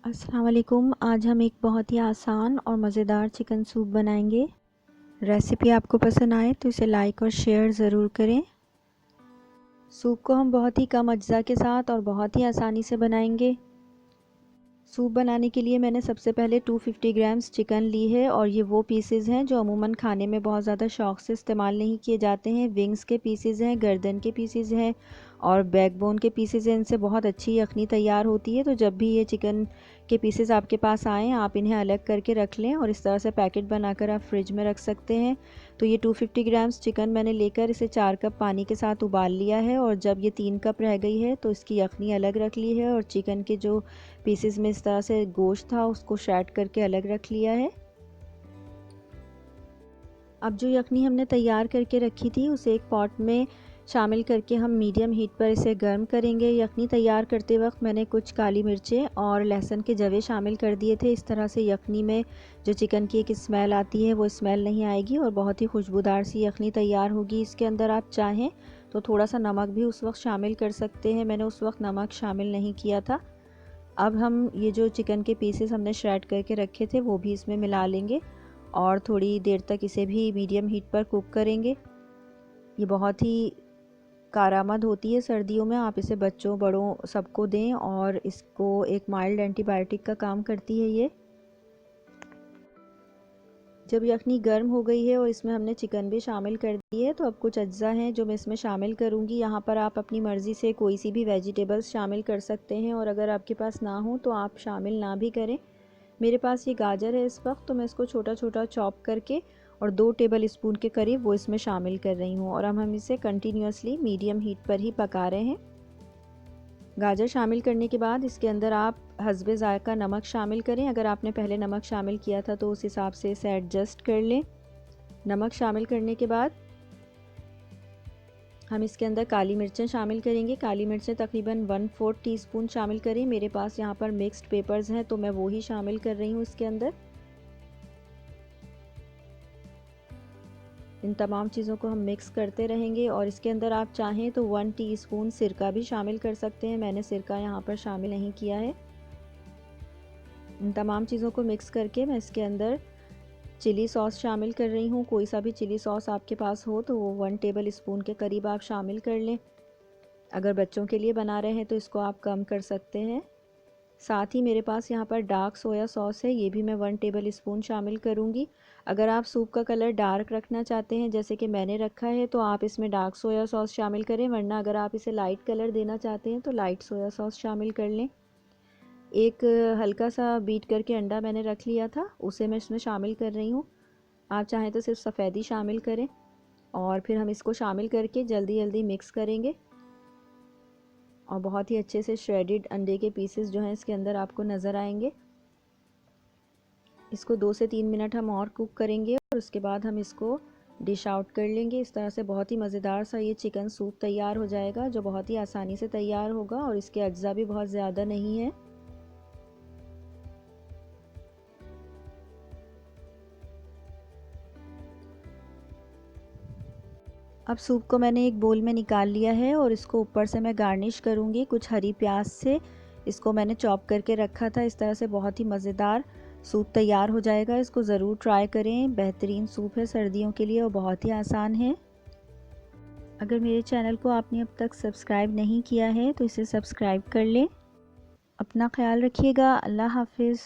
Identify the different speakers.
Speaker 1: अस्सलाम वालेकुम। आज हम एक बहुत ही आसान और मज़ेदार चिकन सूप बनाएंगे। रेसिपी आपको पसंद आए तो इसे लाइक और शेयर ज़रूर करें। सूप को हम बहुत ही कम अज्जा के साथ और बहुत ही आसानी से बनाएंगे। सूप बनाने के लिए मैंने सबसे पहले 250 ग्राम्स चिकन ली है और ये वो पीसेस हैं जो अमूमन खाने में बहुत ज़्यादा शौक़ से इस्तेमाल नहीं किए जाते हैं। विंग्स के पीसेस हैं, गर्दन के पीसेस हैं और बैकबोन के पीसेस हैं। इनसे बहुत अच्छी यखनी तैयार होती है। तो जब भी ये चिकन के पीसेस आपके पास आएँ आप इन्हें अलग करके रख लें और इस तरह से पैकेट बनाकर आप फ्रिज में रख सकते हैं। तो ये 250 ग्राम्स चिकन मैंने लेकर इसे 4 कप पानी के साथ उबाल लिया है और जब ये 3 कप रह गई है तो इसकी यखनी अलग रख ली है और चिकन के जो पीसेस में इस तरह से गोश्त था उसको शैड करके अलग रख लिया है। अब जो यखनी हमने तैयार करके रखी थी उसे एक पॉट में शामिल करके हम मीडियम हीट पर इसे गर्म करेंगे। यखनी तैयार करते वक्त मैंने कुछ काली मिर्चें और लहसुन के जवे शामिल कर दिए थे। इस तरह से यखनी में जो चिकन की एक स्मेल आती है वो स्मेल नहीं आएगी और बहुत ही खुशबूदार सी यखनी तैयार होगी। इसके अंदर आप चाहें तो थोड़ा सा नमक भी उस वक्त शामिल कर सकते हैं। मैंने उस वक्त नमक शामिल नहीं किया था। अब हम ये जो चिकन के पीसेस हमने श्रेड करके रखे थे वो भी इसमें मिला लेंगे और थोड़ी देर तक इसे भी मीडियम हीट पर कुक करेंगे। ये बहुत ही कारआमद होती है सर्दियों में। आप इसे बच्चों बड़ों सबको दें और इसको एक माइल्ड एंटीबायोटिक का काम करती है ये। जब यखनी गर्म हो गई है और इसमें हमने चिकन भी शामिल कर दी है तो अब कुछ अज्जा हैं जो मैं इसमें शामिल करूँगी। यहाँ पर आप अपनी मर्ज़ी से कोई सी भी वेजिटेबल्स शामिल कर सकते हैं और अगर आपके पास ना हो तो आप शामिल ना भी करें। मेरे पास ये गाजर है इस वक्त तो मैं इसको छोटा छोटा चॉप करके और 2 टेबल स्पून के करीब वो इसमें शामिल कर रही हूँ और अब हम इसे कंटिन्यूसली मीडियम हीट पर ही पका रहे हैं। गाजर शामिल करने के बाद इसके अंदर आप हस्बे ज़ायक़ा नमक शामिल करें। अगर आपने पहले नमक शामिल किया था तो उस हिसाब से इसे एडजस्ट कर लें। नमक शामिल करने के बाद हम इसके अंदर काली मिर्चें शामिल करेंगे। काली मिर्चें तकरीबन 1/4 टीस्पून शामिल करें। मेरे पास यहाँ पर मिक्स्ड पेपर्स हैं तो मैं वो ही शामिल कर रही हूँ इसके अंदर। इन तमाम चीज़ों को हम मिक्स करते रहेंगे और इसके अंदर आप चाहें तो 1 टीस्पून सिरका भी शामिल कर सकते हैं। मैंने सिरका यहाँ पर शामिल नहीं किया है। इन तमाम चीज़ों को मिक्स करके मैं इसके अंदर चिली सॉस शामिल कर रही हूँ। कोई सा भी चिली सॉस आपके पास हो तो वो 1 टेबल स्पून के करीब आप शामिल कर लें। अगर बच्चों के लिए बना रहे हैं तो इसको आप कम कर सकते हैं। साथ ही मेरे पास यहाँ पर डार्क सोया सॉस है, ये भी मैं 1 टेबल स्पून शामिल करूँगी। अगर आप सूप का कलर डार्क रखना चाहते हैं जैसे कि मैंने रखा है तो आप इसमें डार्क सोया सॉस शामिल करें, वरना अगर आप इसे लाइट कलर देना चाहते हैं तो लाइट सोया सॉस शामिल कर लें। एक हल्का सा बीट करके अंडा मैंने रख लिया था, उसे मैं इसमें शामिल कर रही हूँ। आप चाहें तो सिर्फ सफ़ेदी शामिल करें और फिर हम इसको शामिल करके जल्दी जल्दी मिक्स करेंगे और बहुत ही अच्छे से श्रेडेड अंडे के पीसेस जो हैं इसके अंदर आपको नज़र आएंगे। इसको 2 से 3 मिनट हम और कुक करेंगे और उसके बाद हम इसको डिश आउट कर लेंगे। इस तरह से बहुत ही मज़ेदार सा ये चिकन सूप तैयार हो जाएगा जो बहुत ही आसानी से तैयार होगा और इसके अज्जा भी बहुत ज़्यादा नहीं है। अब सूप को मैंने एक बोल में निकाल लिया है और इसको ऊपर से मैं गार्निश करूँगी कुछ हरी प्याज से। इसको मैंने चॉप करके रखा था। इस तरह से बहुत ही मज़ेदार सूप तैयार हो जाएगा। इसको ज़रूर ट्राई करें। बेहतरीन सूप है सर्दियों के लिए और बहुत ही आसान है। अगर मेरे चैनल को आपने अब तक सब्सक्राइब नहीं किया है तो इसे सब्सक्राइब कर लें। अपना ख्याल रखिएगा। अल्लाह हाफिज़।